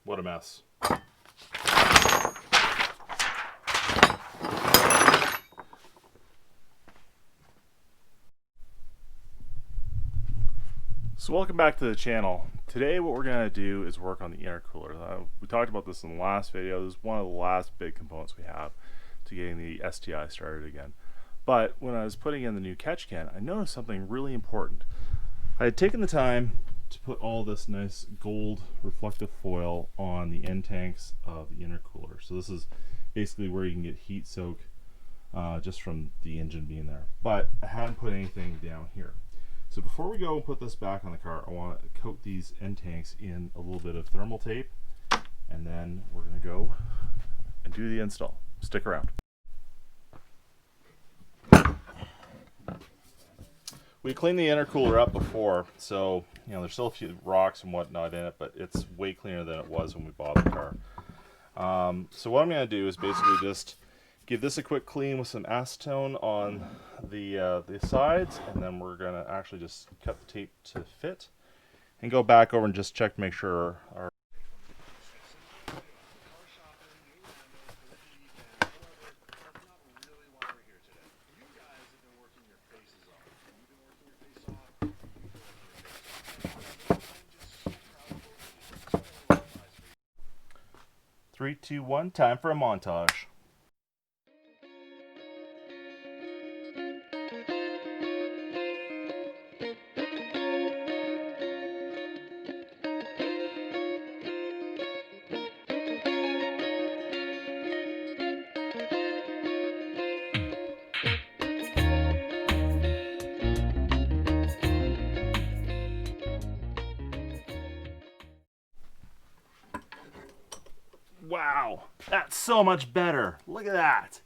What a mess. So welcome back to the channel. Today what we're going to do is work on the intercooler. We talked about this in the last video. This is one of the last big components we have to getting the STI started again. But when I was putting in the new catch can, I noticed something really important. I had taken the time to put all this nice gold reflective foil on the end tanks of the intercooler. So this is basically where you can get heat soak just from the engine being there. But I hadn't put anything down here. So before we go and put this back on the car, I want to coat these end tanks in a little bit of thermal tape, and then we're going to go and do the install. Stick around. We cleaned the intercooler up before, so there's still a few rocks and whatnot in it, but it's way cleaner than it was when we bought the car. So what I'm going to do is basically just give this a quick clean with some acetone on the sides, and then we're going to actually just cut the tape to fit and go back over and just check to make sure our Three, two, one, time for a montage. Wow, that's so much better. Look at that.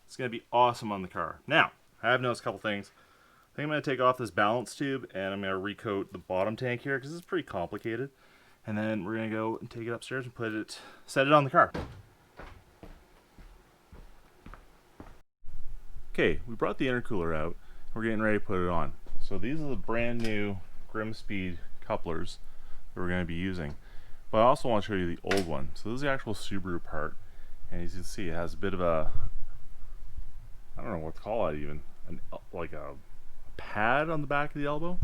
It's going to be awesome on the car. Now, I have noticed a couple things. I think I'm going to take off this balance tube and I'm going to recoat the bottom tank here because it's pretty complicated. And then we're going to go and take it upstairs and set it on the car. Okay, we brought the intercooler out. We're getting ready to put it on. So these are the brand new GrimmSpeed couplers that we're going to be using. But I also want to show you the old one. So this is the actual Subaru part, and as you can see, it has a bit of a, I don't know what to call it even, like a pad on the back of the elbow.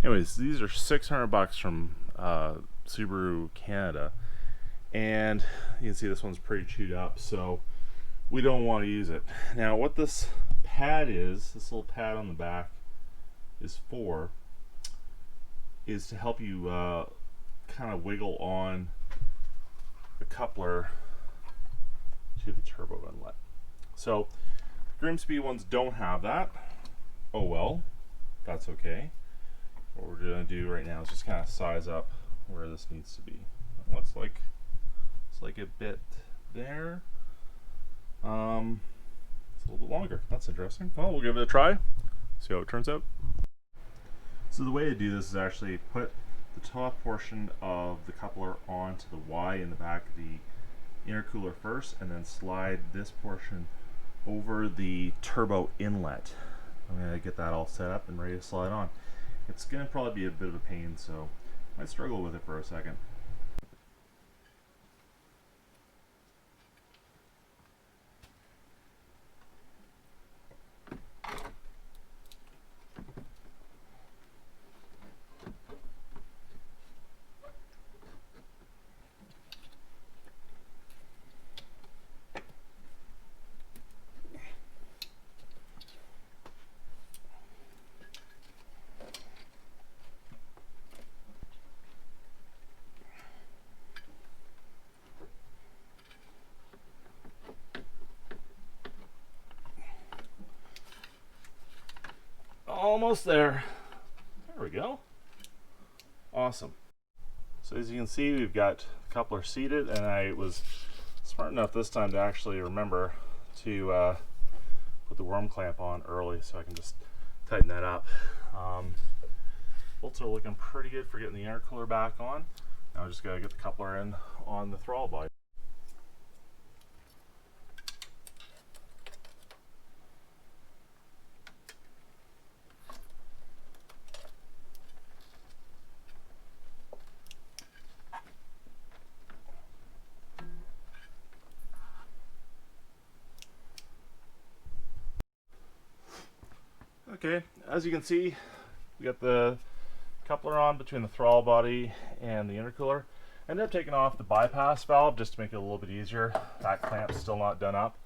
Anyways, these are $600 from Subaru Canada, and you can see this one's pretty chewed up, so we don't want to use it. Now what this pad is, this little pad on the back is to help you kind of wiggle on the coupler to the turbo inlet. So GrimmSpeed ones don't have that. Oh well, that's okay. What we're going to do right now is just kind of size up where this needs to be. It looks like it's like a bit there. It's a little bit longer. That's interesting. Well, we'll give it a try. See how it turns out. So the way to do this is actually put the top portion of the coupler onto the Y in the back of the intercooler first, and then slide this portion over the turbo inlet. I'm going to get that all set up and ready to slide on. It's going to probably be a bit of a pain, so I might struggle with it for a second. Almost there. There we go. Awesome. So as you can see, we've got the coupler seated, and I was smart enough this time to actually remember to put the worm clamp on early, so I can just tighten that up. Bolts are looking pretty good for getting the intercooler back on. Now I just gotta get the coupler in on the throttle body. Okay, as you can see, we got the coupler on between the throttle body and the intercooler. I ended up taking off the bypass valve just to make it a little bit easier. That clamp's still not done up.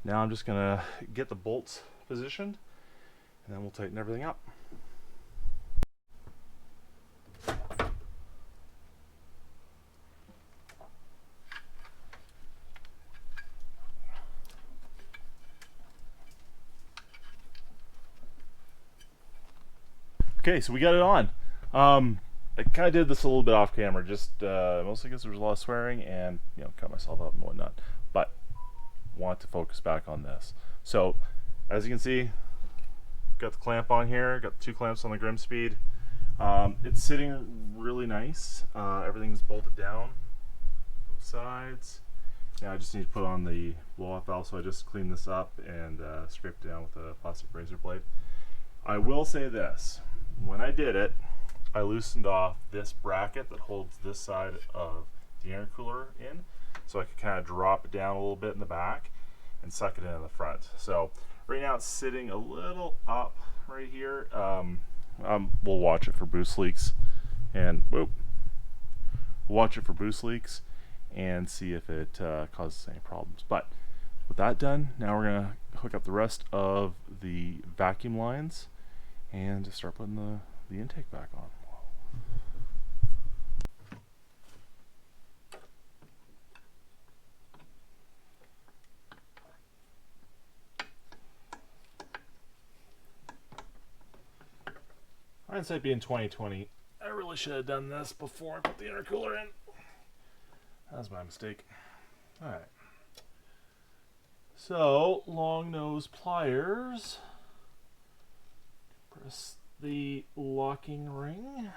Now I'm just gonna get the bolts positioned and then we'll tighten everything up. Okay, so we got it on. I kind of did this a little bit off camera, just mostly because there was a lot of swearing and, you know, cut myself up and whatnot. But want to focus back on this. So, as you can see, got the clamp on here, got the 2 clamps on the GrimmSpeed. It's sitting really nice. Everything's bolted down, both sides. Now I just need to put on the blow-off valve, so I just cleaned this up and scraped it down with a plastic razor blade. I will say this, when I did it, I loosened off this bracket that holds this side of the intercooler in, so I could kind of drop it down a little bit in the back and suck it in the front. So right now it's sitting a little up right here. We'll watch it for boost leaks and whoop. We'll watch it for boost leaks and see if it causes any problems. But with that done, now we're gonna hook up the rest of the vacuum lines and just start putting the intake back on. Hindsight being 2020, I really should have done this before I put the intercooler in. That was my mistake. Alright. So, long nose pliers. Press the locking ring.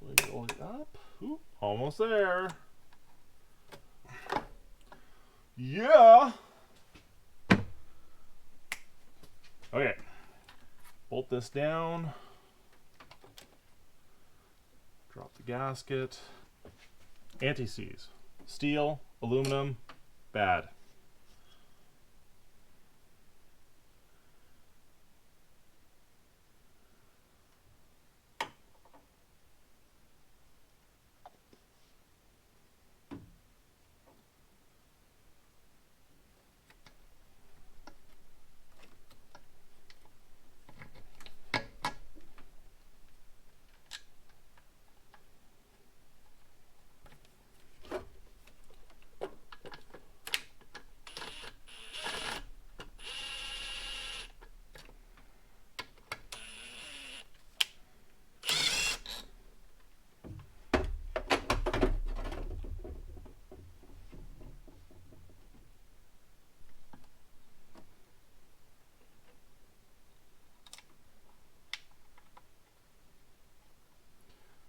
Wiggle it up. Ooh, almost there. Yeah! Okay. Bolt this down. Drop the gasket. Anti-seize. Steel, aluminum, bad.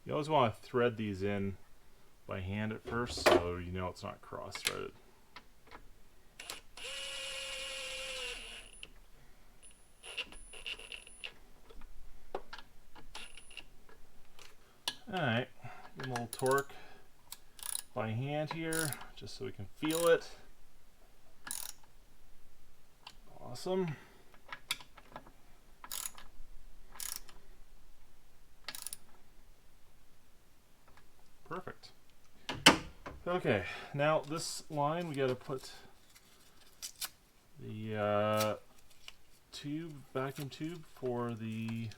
You always want to thread these in by hand at first so you know it's not cross-threaded. Alright, give them a little torque by hand here just so we can feel it. Awesome. Perfect. Okay, now this line we got to put the vacuum tube for the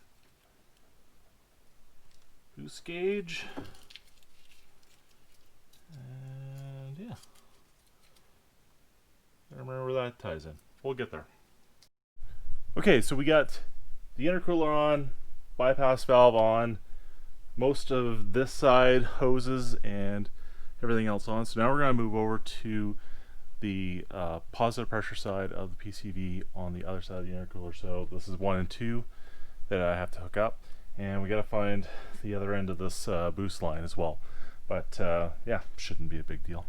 boost gauge, and yeah, I remember where that ties in. We'll get there. Okay, so we got the intercooler on, bypass valve on, most of this side, hoses and everything else on. So now we're going to move over to the positive pressure side of the PCV on the other side of the intercooler. So this is 1 and 2 that I have to hook up, and we got to find the other end of this boost line as well. But yeah, shouldn't be a big deal.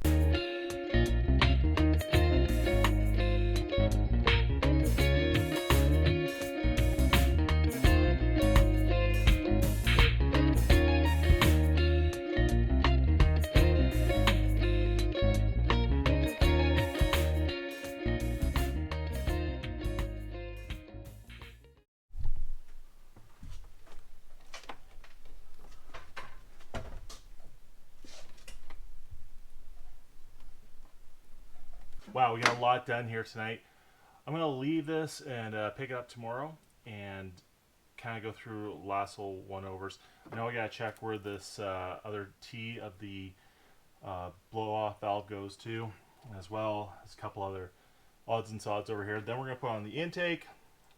Wow, we got a lot done here tonight. I'm going to leave this and pick it up tomorrow and kind of go through last little one-overs. I know I got to check where this other T of the blow-off valve goes to, as well as a couple other odds and sods over here. Then we're going to put on the intake,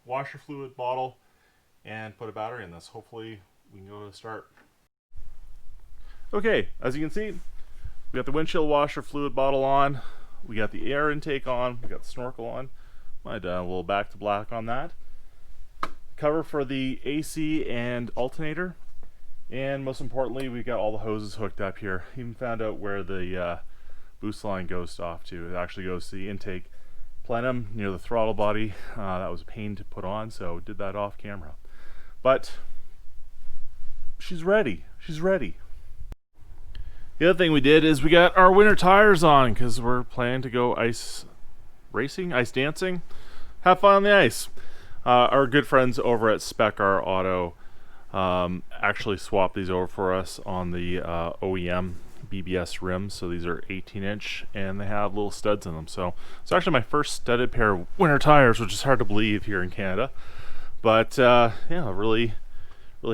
washer fluid bottle, and put a battery in this. Hopefully we can go to the start. Okay, as you can see, we got the windshield washer fluid bottle on, we got the air intake on, we got the snorkel on. Might a little back to black on that. Cover for the AC and alternator, and most importantly, we got all the hoses hooked up here. Even found out where the boost line goes off to. It actually goes to the intake plenum near the throttle body. That was a pain to put on, so did that off camera. But she's ready. She's ready. The other thing we did is we got our winter tires on because we're planning to go ice racing, ice dancing, have fun on the ice. Our good friends over at Spec-R Auto actually swapped these over for us on the OEM BBS rims. So these are 18-inch and they have little studs in them. So it's actually my first studded pair of winter tires, which is hard to believe here in Canada. But yeah, really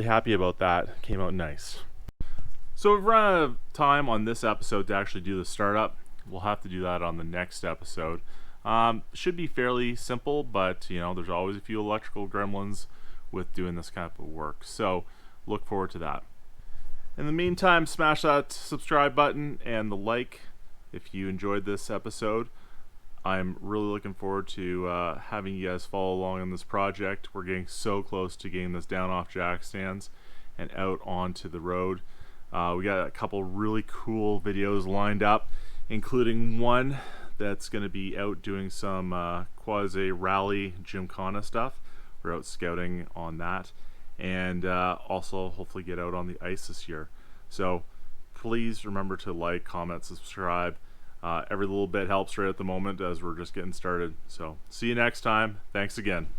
happy about that. Came out nice. So we've run out of time on this episode to actually do the startup. We'll have to do that on the next episode. Should be fairly simple, but you know, there's always a few electrical gremlins with doing this kind of work. So look forward to that. In the meantime, smash that subscribe button and the like if you enjoyed this episode. I'm really looking forward to having you guys follow along on this project. We're getting so close to getting this down off jack stands and out onto the road. We got a couple really cool videos lined up, including one that's going to be out doing some quasi rally gymkhana stuff. We're out scouting on that, and also hopefully get out on the ice this year. So please remember to like, comment, subscribe. Every little bit helps right at the moment as we're just getting started. So see you next time. Thanks again.